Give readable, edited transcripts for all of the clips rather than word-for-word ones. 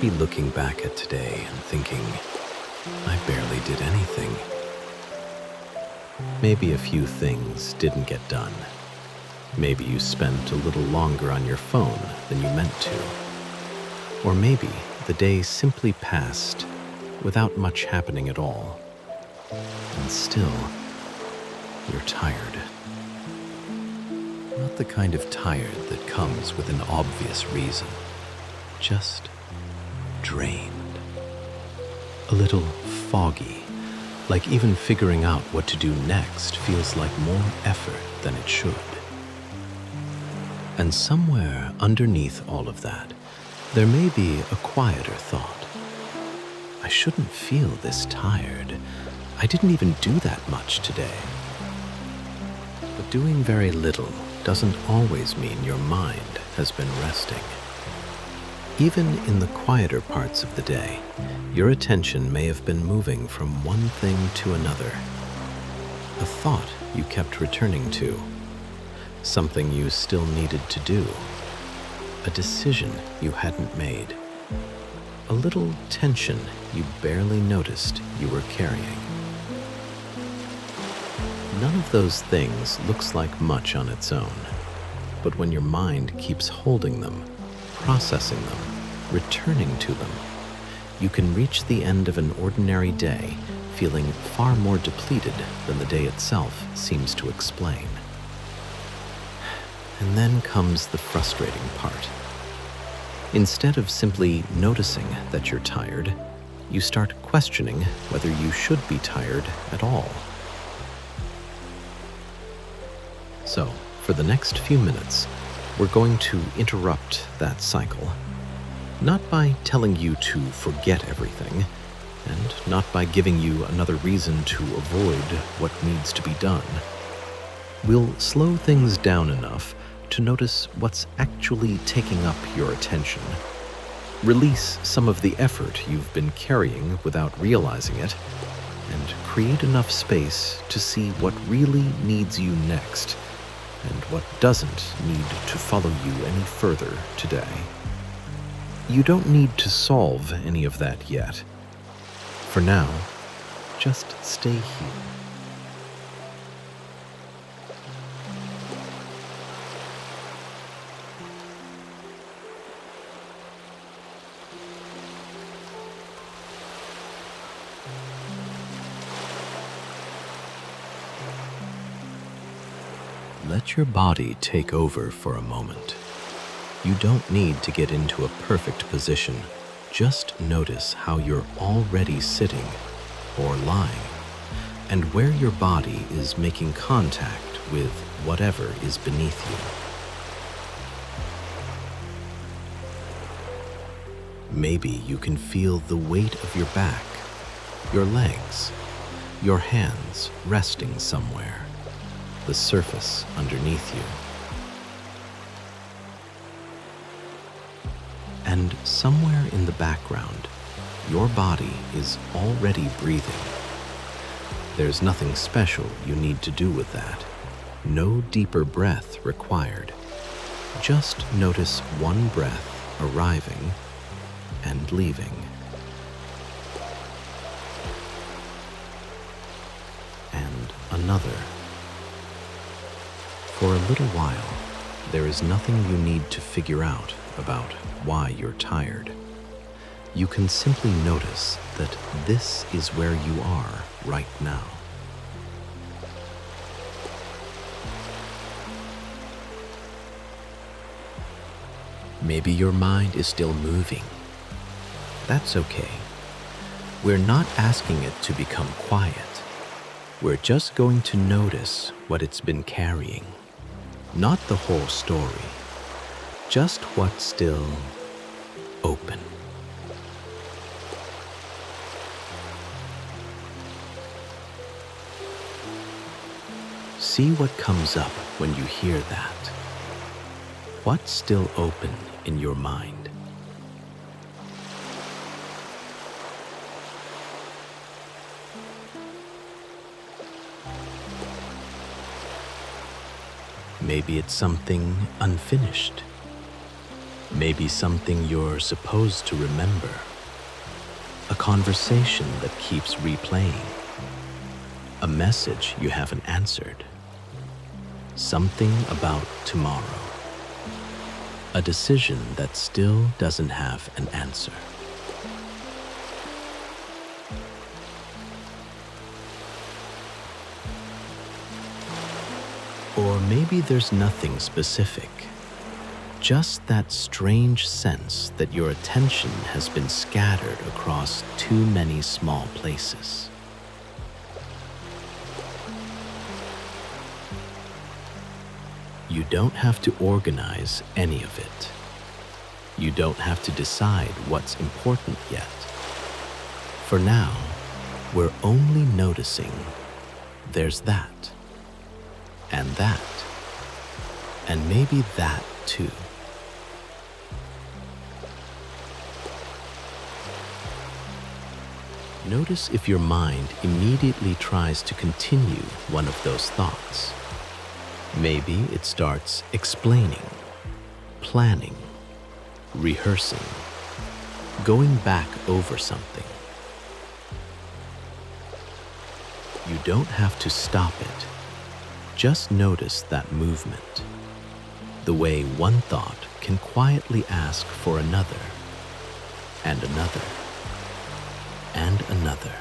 be looking back at today and thinking, I barely did anything. Maybe a few things didn't get done. Maybe you spent a little longer on your phone than you meant to. Or maybe the day simply passed without much happening at all. And still, you're tired. Not the kind of tired that comes with an obvious reason. Just drained. A little foggy, like even figuring out what to do next feels like more effort than it should. And somewhere underneath all of that, there may be a quieter thought. I shouldn't feel this tired. I didn't even do that much today. But doing very little doesn't always mean your mind has been resting. Even in the quieter parts of the day, your attention may have been moving from one thing to another. A thought you kept returning to, something you still needed to do, a decision you hadn't made, a little tension you barely noticed you were carrying. None of those things looks like much on its own, but when your mind keeps holding them, processing them, returning to them, you can reach the end of an ordinary day feeling far more depleted than the day itself seems to explain. And then comes the frustrating part. Instead of simply noticing that you're tired, you start questioning whether you should be tired at all. So, for the next few minutes, we're going to interrupt that cycle. Not by telling you to forget everything, and not by giving you another reason to avoid what needs to be done. We'll slow things down enough to notice what's actually taking up your attention. Release some of the effort you've been carrying without realizing it, and create enough space to see what really needs you next, and what doesn't need to follow you any further today. You don't need to solve any of that yet. For now, just stay here. Let your body take over for a moment. You don't need to get into a perfect position. Just notice how you're already sitting or lying, and where your body is making contact with whatever is beneath you. Maybe you can feel the weight of your back, your legs, your hands resting somewhere, the surface underneath you. And somewhere in the background, your body is already breathing. There's nothing special you need to do with that. No deeper breath required. Just notice one breath arriving and leaving. And another. For a little while, there is nothing you need to figure out about why you're tired. You can simply notice that this is where you are right now. Maybe your mind is still moving. That's okay. We're not asking it to become quiet. We're just going to notice what it's been carrying. Not the whole story. Just what's still open. See what comes up when you hear that. What's still open in your mind? Maybe it's something unfinished. Maybe something you're supposed to remember. A conversation that keeps replaying. A message you haven't answered. Something about tomorrow. A decision that still doesn't have an answer. Or maybe there's nothing specific. Just that strange sense that your attention has been scattered across too many small places. You don't have to organize any of it. You don't have to decide what's important yet. For now, we're only noticing there's that, and that, and maybe that too. Notice if your mind immediately tries to continue one of those thoughts. Maybe it starts explaining, planning, rehearsing, going back over something. You don't have to stop it. Just notice that movement. The way one thought can quietly ask for another, and another, and another.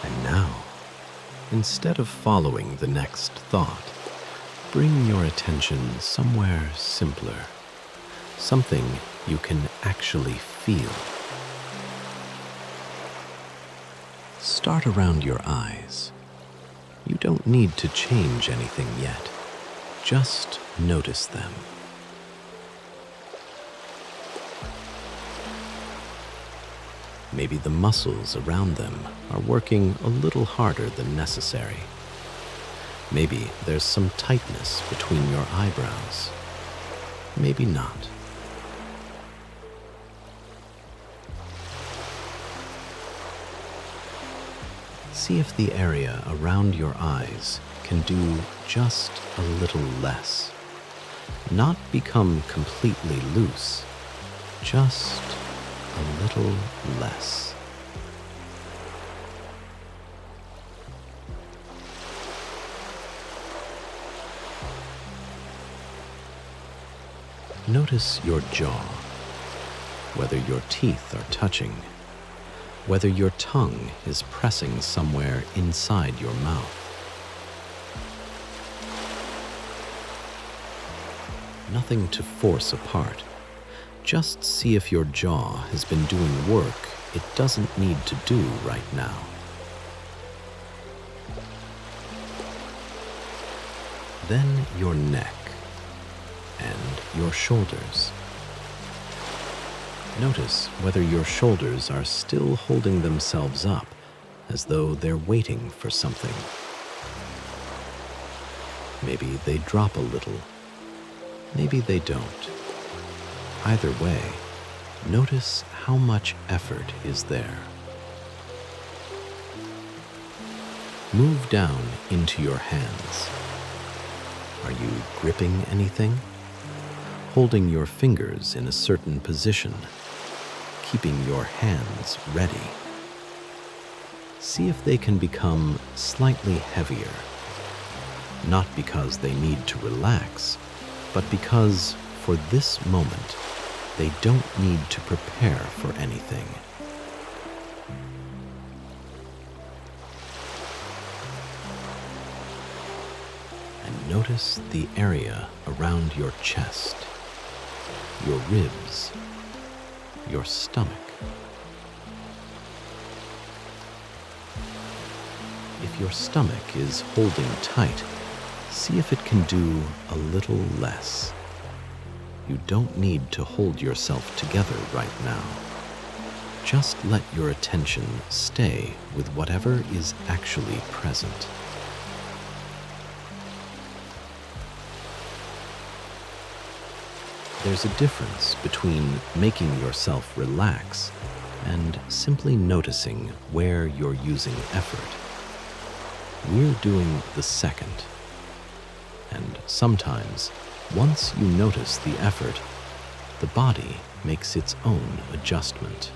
And now, instead of following the next thought, bring your attention somewhere simpler, something you can actually feel. Start around your eyes. You don't need to change anything yet. Just notice them. Maybe the muscles around them are working a little harder than necessary. Maybe there's some tightness between your eyebrows. Maybe not. See if the area around your eyes can do just a little less. Not become completely loose, just a little less. Notice your jaw, whether your teeth are touching, whether your tongue is pressing somewhere inside your mouth. Nothing to force apart. Just see if your jaw has been doing work it doesn't need to do right now. Then your neck and your shoulders. Notice whether your shoulders are still holding themselves up as though they're waiting for something. Maybe they drop a little. Maybe they don't. Either way, notice how much effort is there. Move down into your hands. Are you gripping anything? Holding your fingers in a certain position, keeping your hands ready. See if they can become slightly heavier, not because they need to relax, but because for this moment, they don't need to prepare for anything. And notice the area around your chest, your ribs, your stomach. If your stomach is holding tight, see if it can do a little less. You don't need to hold yourself together right now. Just let your attention stay with whatever is actually present. There's a difference between making yourself relax and simply noticing where you're using effort. We're doing the second. And sometimes, once you notice the effort, the body makes its own adjustment.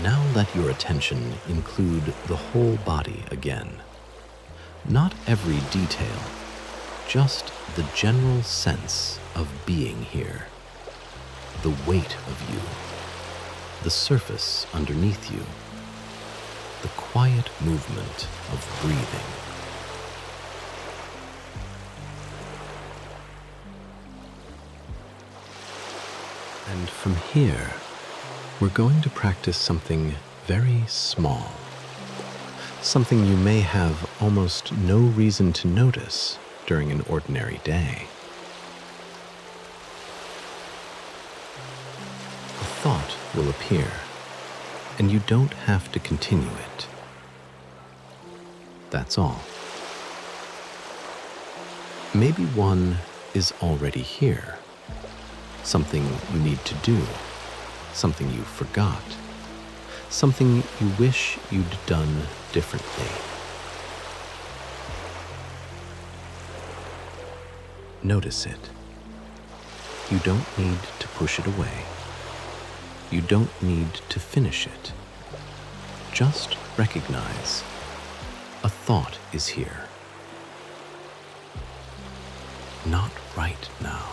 Now let your attention include the whole body again. Not every detail, just the general sense of being here. The weight of you, the surface underneath you, the quiet movement of breathing. And from here, we're going to practice something very small, something you may have almost no reason to notice during an ordinary day. A thought will appear, and you don't have to continue it. That's all. Maybe one is already here, something you need to do, something you forgot, something you wish you'd done differently. Notice it. You don't need to push it away. You don't need to finish it. Just recognize a thought is here. Not right now.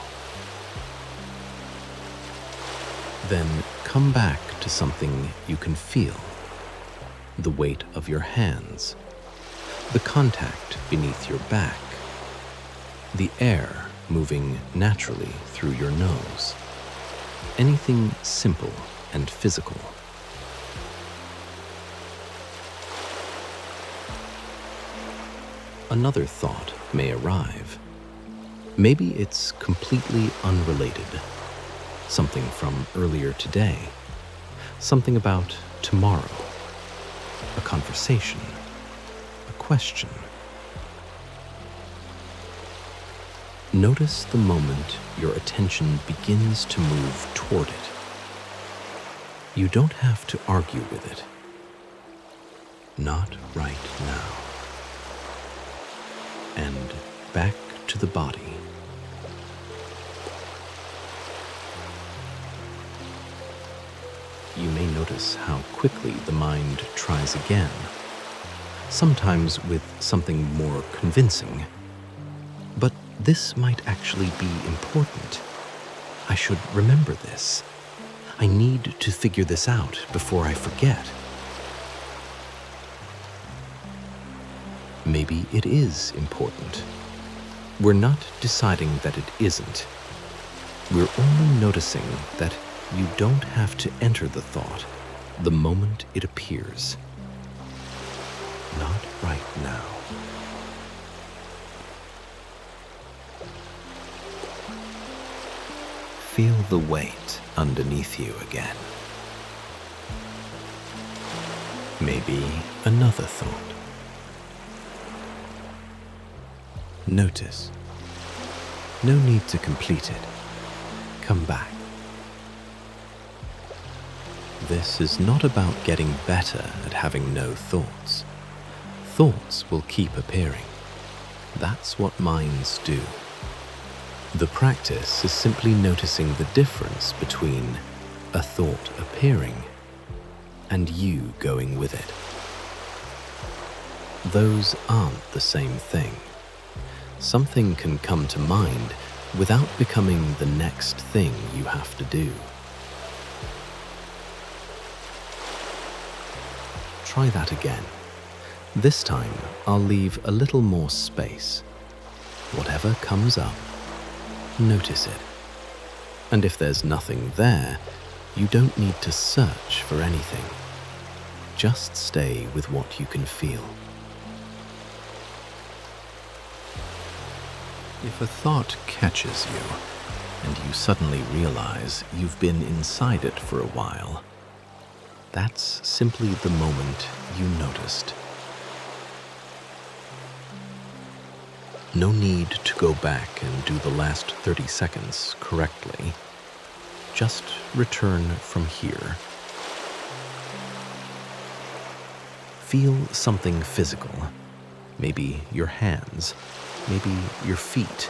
Then come back to something you can feel. The weight of your hands, the contact beneath your back, the air moving naturally through your nose. Anything simple and physical. Another thought may arrive. Maybe it's completely unrelated. Something from earlier today. Something about tomorrow. A conversation. A question. Notice the moment your attention begins to move toward it. You don't have to argue with it. Not right now. And back to the body. You may notice how quickly the mind tries again, sometimes with something more convincing. But this might actually be important. I should remember this. I need to figure this out before I forget. Maybe it is important. We're not deciding that it isn't. We're only noticing that you don't have to enter the thought the moment it appears. Not right now. Feel the weight underneath you again. Maybe another thought. Notice. No need to complete it. Come back. This is not about getting better at having no thoughts. Thoughts will keep appearing. That's what minds do. The practice is simply noticing the difference between a thought appearing and you going with it. Those aren't the same thing. Something can come to mind without becoming the next thing you have to do. Try that again. This time, I'll leave a little more space. Whatever comes up, notice it. And if there's nothing there, you don't need to search for anything. Just stay with what you can feel. If a thought catches you, and you suddenly realize you've been inside it for a while, that's simply the moment you noticed. No need to go back and do the last 30 seconds correctly. just return from here. Feel something physical. Maybe your hands, maybe your feet,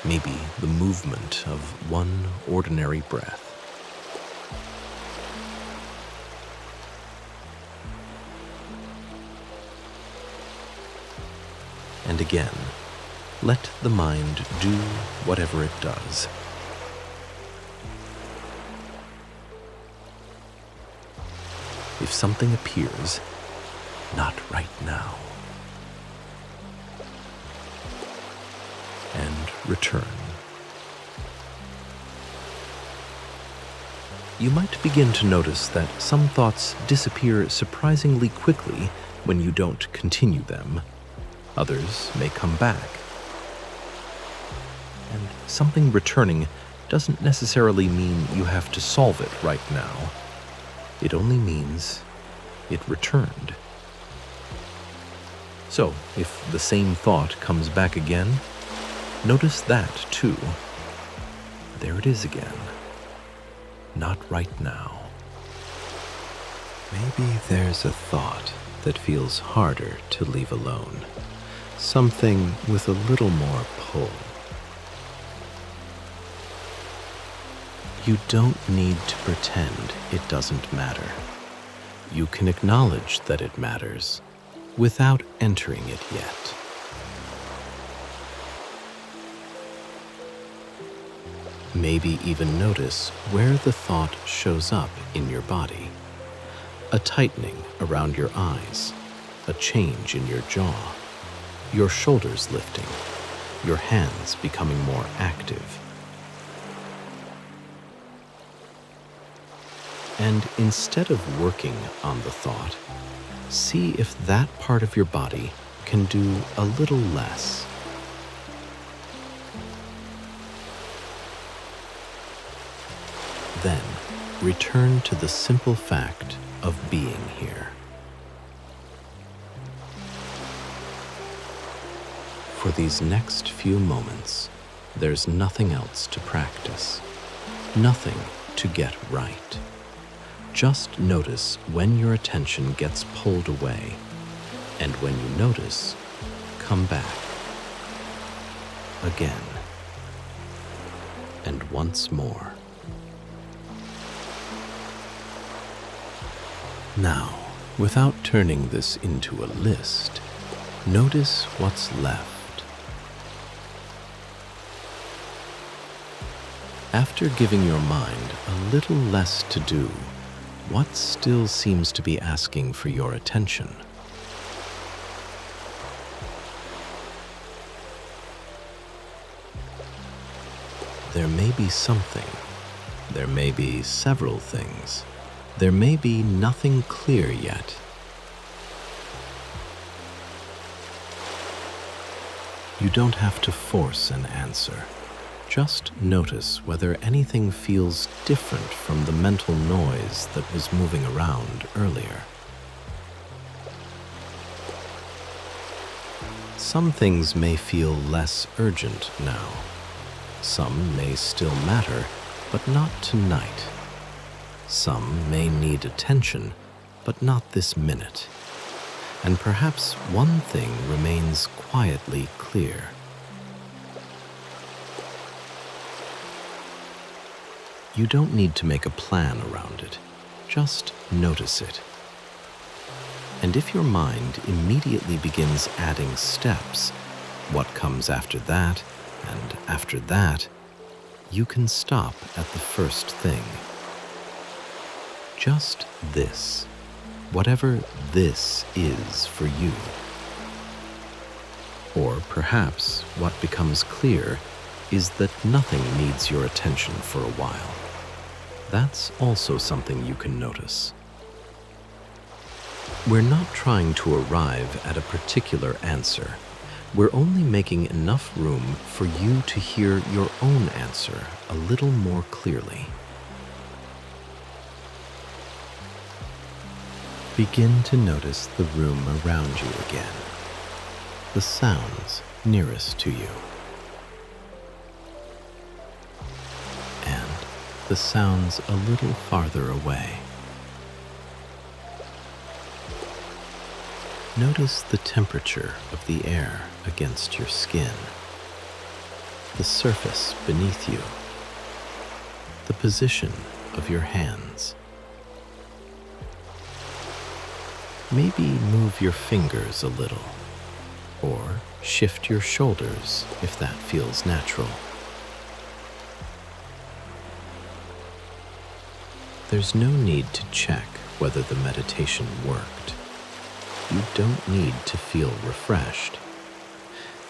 maybe the movement of one ordinary breath. And again, let the mind do whatever it does. If something appears, not right now, and return. You might begin to notice that some thoughts disappear surprisingly quickly when you don't continue them. Others may come back. And something returning doesn't necessarily mean you have to solve it right now. It only means it returned. So, if the same thought comes back again, notice that too. There it is again. Not right now. Maybe there's a thought that feels harder to leave alone. Something with a little more pull. You don't need to pretend it doesn't matter. You can acknowledge that it matters without entering it yet. Maybe even notice where the thought shows up in your body. A tightening around your eyes, a change in your jaw, your shoulders lifting, your hands becoming more active. And instead of working on the thought, see if that part of your body can do a little less. Then, return to the simple fact of being here. For these next few moments, there's nothing else to practice, nothing to get right. Just notice when your attention gets pulled away, and when you notice, come back. Again, and once more. Now, without turning this into a list, notice what's left. After giving your mind a little less to do, what still seems to be asking for your attention? There may be something. There may be several things. There may be nothing clear yet. You don't have to force an answer. Just notice whether anything feels different from the mental noise that was moving around earlier. Some things may feel less urgent now. Some may still matter, but not tonight. Some may need attention, but not this minute. And perhaps one thing remains quietly clear. You don't need to make a plan around it. Just notice it. And if your mind immediately begins adding steps, what comes after that, and after that, you can stop at the first thing. Just this, whatever this is for you. Or perhaps what becomes clear is that nothing needs your attention for a while. That's also something you can notice. We're not trying to arrive at a particular answer. We're only making enough room for you to hear your own answer a little more clearly. Begin to notice the room around you again, the sounds nearest to you, and the sounds a little farther away. Notice the temperature of the air against your skin, the surface beneath you, the position of your hands. Maybe move your fingers a little, or shift your shoulders if that feels natural. There's no need to check whether the meditation worked. You don't need to feel refreshed.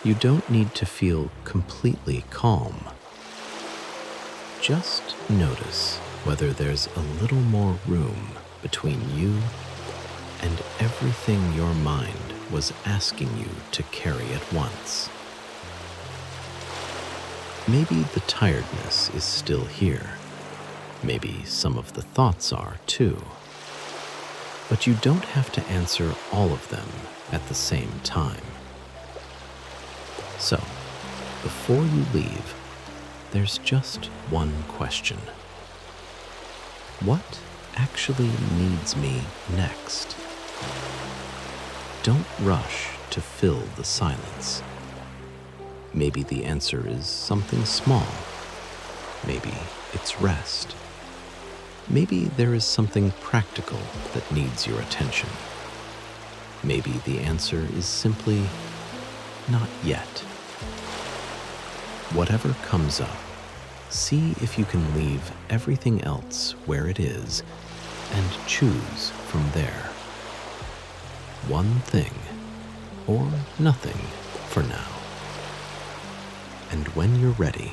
You don't need to feel completely calm. Just notice whether there's a little more room between you and everything your mind was asking you to carry at once. Maybe the tiredness is still here. Maybe some of the thoughts are too. But you don't have to answer all of them at the same time. So, before you leave, there's just one question. What actually needs me next? Don't rush to fill the silence. Maybe the answer is something small. Maybe it's rest. Maybe there is something practical that needs your attention. Maybe the answer is simply not yet. Whatever comes up, see if you can leave everything else where it is and choose from there. One thing or nothing for now. And when you're ready,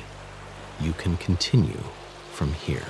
you can continue from here.